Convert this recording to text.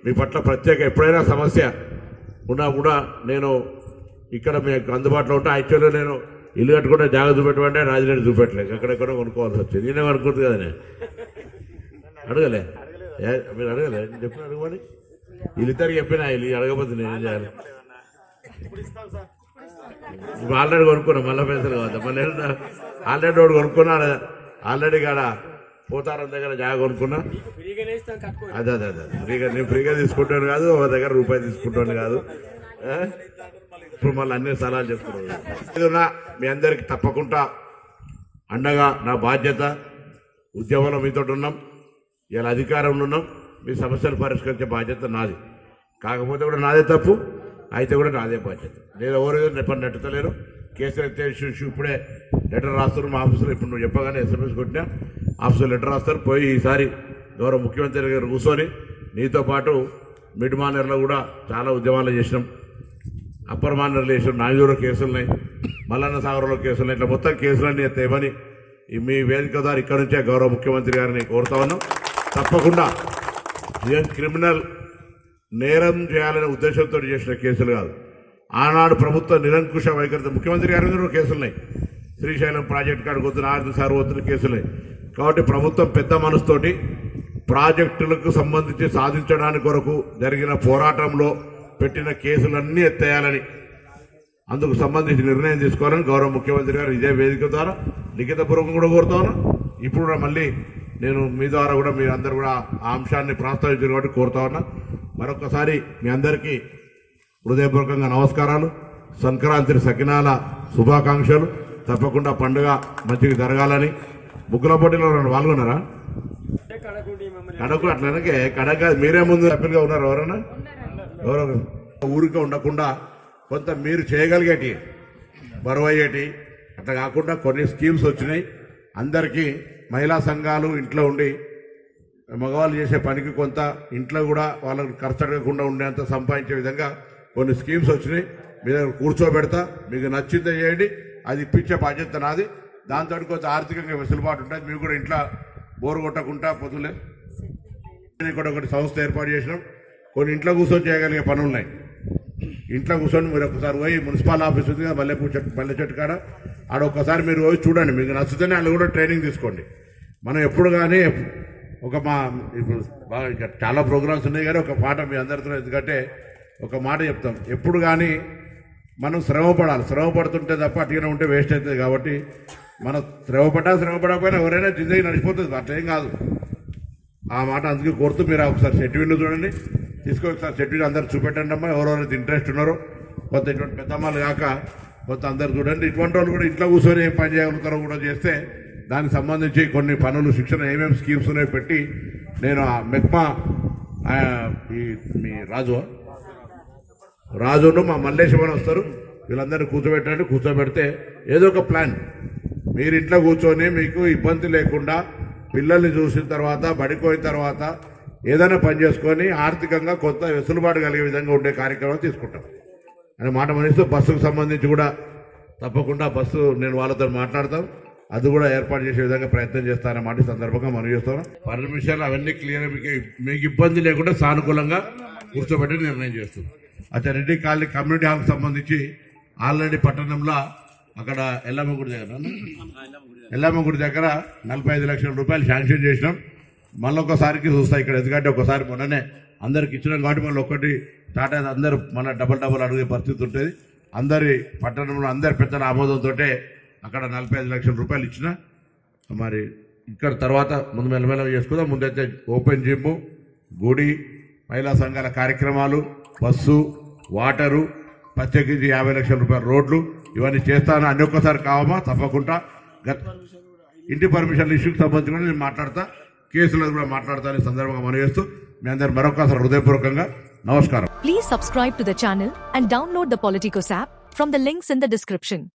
మీ పట్ల ప్రత్యేక ఎప్పుడైనా సమస్య ఉన్నా కూడా నేను ఇక్కడ మీకు అందుబాటులో ఉంటా. యాక్చువల్గా నేను ఇల్లు కట్టుకుంటే జాగ్రత్త చూపెట్టమంటే రాజధాని చూపెట్టలేదు, ఎక్కడెక్కడో కొనుక్కోవాల్సి వచ్చింది. నేనే అనుకుంటుంది కదా, నేను అడగలే, మీరు అడగలే, నేను చెప్పిన అడగమని వీళ్ళిద్దరికి చెప్పినా, వీళ్ళు అడగకపోతే నేనేం చేయాలి? ఆల్రెడీ కొనుక్కున్నా, మళ్ళీ పైసలు కావద్దా? మళ్ళీ ఆల్రెడీ ఒకటి కొనుక్కున్నా, ఆల్రెడీ కాడ పోతారం దగ్గర జాగా కొనుక్కున్నా. అదే అదే అదే ఫ్రీగా, నేను ఫ్రీగా తీసుకుంటాను కాదు, ఒక దగ్గర రూపాయి తీసుకుంటాను కాదు. ఇప్పుడు మళ్ళీ అన్ని సలహాలు చెప్తున్నాను. మీ అందరికి తప్పకుండా అండగా నా బాధ్యత. ఉద్యమంలో మీతో ఉన్నాం, ఇలా అధికారంలో ఉన్నాం, మీ సమస్యలు పరిష్కరించే బాధ్యత నాది. కాకపోతే కూడా నాదే తప్పు, అయితే కూడా నాదే బాధ్యత. నేను ఎవరు పని నెట్టలేరు. కేసీఆర్ ఇప్పుడే లెటర్ రాస్తారు మా ఆఫీసులో. ఇప్పుడు నువ్వు చెప్పగానే SMS కొట్టినా ఆఫీసులో లెటర్ రాస్తారు. పోయి ఈసారి గౌరవ ముఖ్యమంత్రి గారు కూర్చొని నీతో పాటు మిడ్ మానర్లో కూడా చాలా ఉద్యమాలు చేసినాం, అప్పర్ మానర్లు చేసినాం, నాగూరులో కేసులున్నాయి, మల్లన్న సాగర్లో కేసులున్నాయి. ఇట్లా మొత్తం కేసులన్నీ ఎత్తేమని మీ వేదిక ద్వారా ఇక్కడ నుంచే గౌరవ ముఖ్యమంత్రి గారిని కోరుతా ఉన్నాం. తప్పకుండా క్రిమినల్ నేరం చేయాలనే ఉద్దేశంతో చేసిన కేసులు కాదు. ఆనాడు ప్రభుత్వ నిరంకుశ వైఖరితో ముఖ్యమంత్రి గారి మీద కేసులున్నాయి. శ్రీశైలం ప్రాజెక్టు కాడికి వద్దున ఆర్థిక సార్వత్రిక కేసులున్నాయి. కాబట్టి ప్రభుత్వం పెద్ద మనసుతోటి ప్రాజెక్టులకు సంబంధించి సాధించడానికి కొరకు జరిగిన పోరాటంలో పెట్టిన కేసులన్నీ ఎత్తేయాలని, అందుకు సంబంధించి నిర్ణయం తీసుకోవాలని గౌరవ ముఖ్యమంత్రి గారు ఇదే వేదిక ద్వారా లిఖితపూర్వకం కూడా కోరుతా ఉన్నా. ఇప్పుడు కూడా మళ్ళీ నేను మీ ద్వారా కూడా మీరందరూ కూడా ఆ అంశాన్ని ప్రస్తావించారు కాబట్టి కోరుతా ఉన్నా. మరొకసారి మీ అందరికీ హృదయపూర్వకంగా నమస్కారాలు. సంక్రాంతి సకినాల శుభాకాంక్షలు. తప్పకుండా పండుగ మంచిగా జరగాలని. ముగ్గుల పోటీలో పాల్గొన్నారా? కడకు అట్లనకే కడక మీరే ముందు హ్యాపీగా ఉన్నారు. ఎవరన్నా ఎవరో ఊరికే ఉండకుండా కొంత మీరు చేయగలిగేటి బరువు అయ్యేటి అట్లా కాకుండా కొన్ని స్కీమ్స్ వచ్చినాయి. అందరికీ మహిళా సంఘాలు ఇంట్లో ఉండి మగవాళ్ళు చేసే పనికి కొంత ఇంట్లో కూడా వాళ్ళకు ఖర్చు అడగకుండా ఉండేంత సంపాదించే విధంగా కొన్ని స్కీమ్స్ వచ్చినాయి. మీ దగ్గర కూర్చోబెడతా, మీకు నచ్చిందే చేయండి, అది ఇప్పించే బాధ్యత నాది. దాంతో కొంచెం ఆర్థికంగా వెసులుబాటు ఉంటుంది. మీకు కూడా ఇంట్లో బోరు కొట్టకుండా పొద్దులే కూడా ఒకటి సంస్థ ఏర్పాటు చేసినాం. కొన్ని ఇంట్లో కూర్చొని చేయగలిగే పనులు ఉన్నాయి. ఇంట్లో కూర్చొని మీరు ఒకసారి పోయి మున్సిపల్ ఆఫీస్ ఉంది కదా, మల్లె చెట్టు కాడ, ఆడ ఒక్కసారి మీరు పోయి చూడండి. మీకు నచ్చుతేనే వాళ్ళు కూడా ట్రైనింగ్ తీసుకోండి. మనం ఎప్పుడు కానీ ఒక ఇప్పుడు బాగా ఇంకా చాలా ప్రోగ్రామ్స్ ఉన్నాయి కానీ ఒక మాట మీ అందరితో, ఎందుకంటే ఒక మాట చెప్తాం, ఎప్పుడు కానీ మనం శ్రమ పడుతుంటే తప్ప అట్టిగానే ఉంటే వేస్ట్ అవుతుంది. కాబట్టి మనం శ్రమ పడకపోయినా ఎవరైనా జిందగీ నడిచిపోతుంది, అట్లేం కాదు. ఆ మాట అందుకే కోరుతూ మీరు ఒకసారి సెట్విన్ చూడండి, తీసుకొని ఒకసారి సెట్విన్ అందరు చూపెట్టండి అమ్మా. ఎవరెవరైతే ఇంట్రెస్ట్ ఉన్నారో కొంత ఇటువంటి పెద్దమ్మలు కాక కొంత అందరు చూడండి. ఇటువంటి వాళ్ళు కూడా ఇంట్లో కూర్చొని ఏం పని చేయగలుగుతారో కూడా చేస్తే దానికి సంబంధించి కొన్ని పనులు, శిక్షణ, ఏమేమి స్కీమ్స్ ఉన్నాయో పెట్టి నేను మెక్మా మీ రాజును మా మల్లేశ్వరం వస్తారు, వీళ్ళందరినీ కూర్చోబెడితే ఏదో ఒక ప్లాన్ మీరు ఇంట్లో కూర్చొని మీకు ఇబ్బంది లేకుండా పిల్లల్ని చూసిన తర్వాత బడిపోయిన తర్వాత ఏదైనా పని చేసుకొని ఆర్థికంగా కొంత వెసులుబాటు కలిగే విధంగా ఉండే కార్యక్రమం తీసుకుంటాం అని మాట మనిస్తూ బస్సుకు సంబంధించి కూడా తప్పకుండా బస్సు నేను వాళ్ళతో మాట్లాడతాం, అది కూడా ఏర్పాటు చేసే విధంగా ప్రయత్నం చేస్తానన్న మాట సందర్భంగా మనం చేస్తాం. పర్మిషన్ అవన్నీ క్లియర్, మీకు ఇబ్బంది లేకుండా సానుకూలంగా కూర్చోబెట్టి నిర్ణయం చేస్తుంది. అచ్చా, రెడ్డి కాలనీ కమ్యూనిటీ హాల్కి సంబంధించి ఆల్రెడీ పట్టణంలో అక్కడ ఎల్లమ్మ గుడి దగ్గర 45 లక్షల రూపాయలు శాంక్షన్ చేసినాం. మళ్ళీ ఒక్కసారికి చూస్తాయి ఇక్కడ, ఎందుకంటే ఒకసారి మొన్ననే అందరికి ఇచ్చినాం కాబట్టి మళ్ళీ ఒక్కటి స్టార్ట్ అయితే అందరూ మళ్ళీ డబల్ అడిగే పరిస్థితి ఉంటుంది. అందరి పట్టణంలో అందరి పెద్దల ఆమోదంతో అక్కడ 45 లక్షల రూపాయలు ఇచ్చిన. మరి ఇక్కడ తర్వాత ముందు మెల్లమెల్ల చేసుకుందాం. ముందైతే ఓపెన్ జిమ్, గుడి, మహిళా సంఘాల కార్యక్రమాలు, బస్సు, వాటరు, ప్రత్యేకించి 50 లక్షల రూపాయల రోడ్లు, ఇవన్నీ చేస్తాను. అన్ని ఒక్కసారి కావమా తప్పకుండా. ఇంటి పర్మిషన్ల ఇష్యూకి సంబంధించి కూడా నేను మాట్లాడతా, కేసులను కూడా మాట్లాడతాను. సందర్భంగా మనం చేస్తూ మీ అందరు మరొకసారి హృదయపూర్వకంగా నమస్కారం. Please subscribe to the channel and download the Politicos app from the links in the description.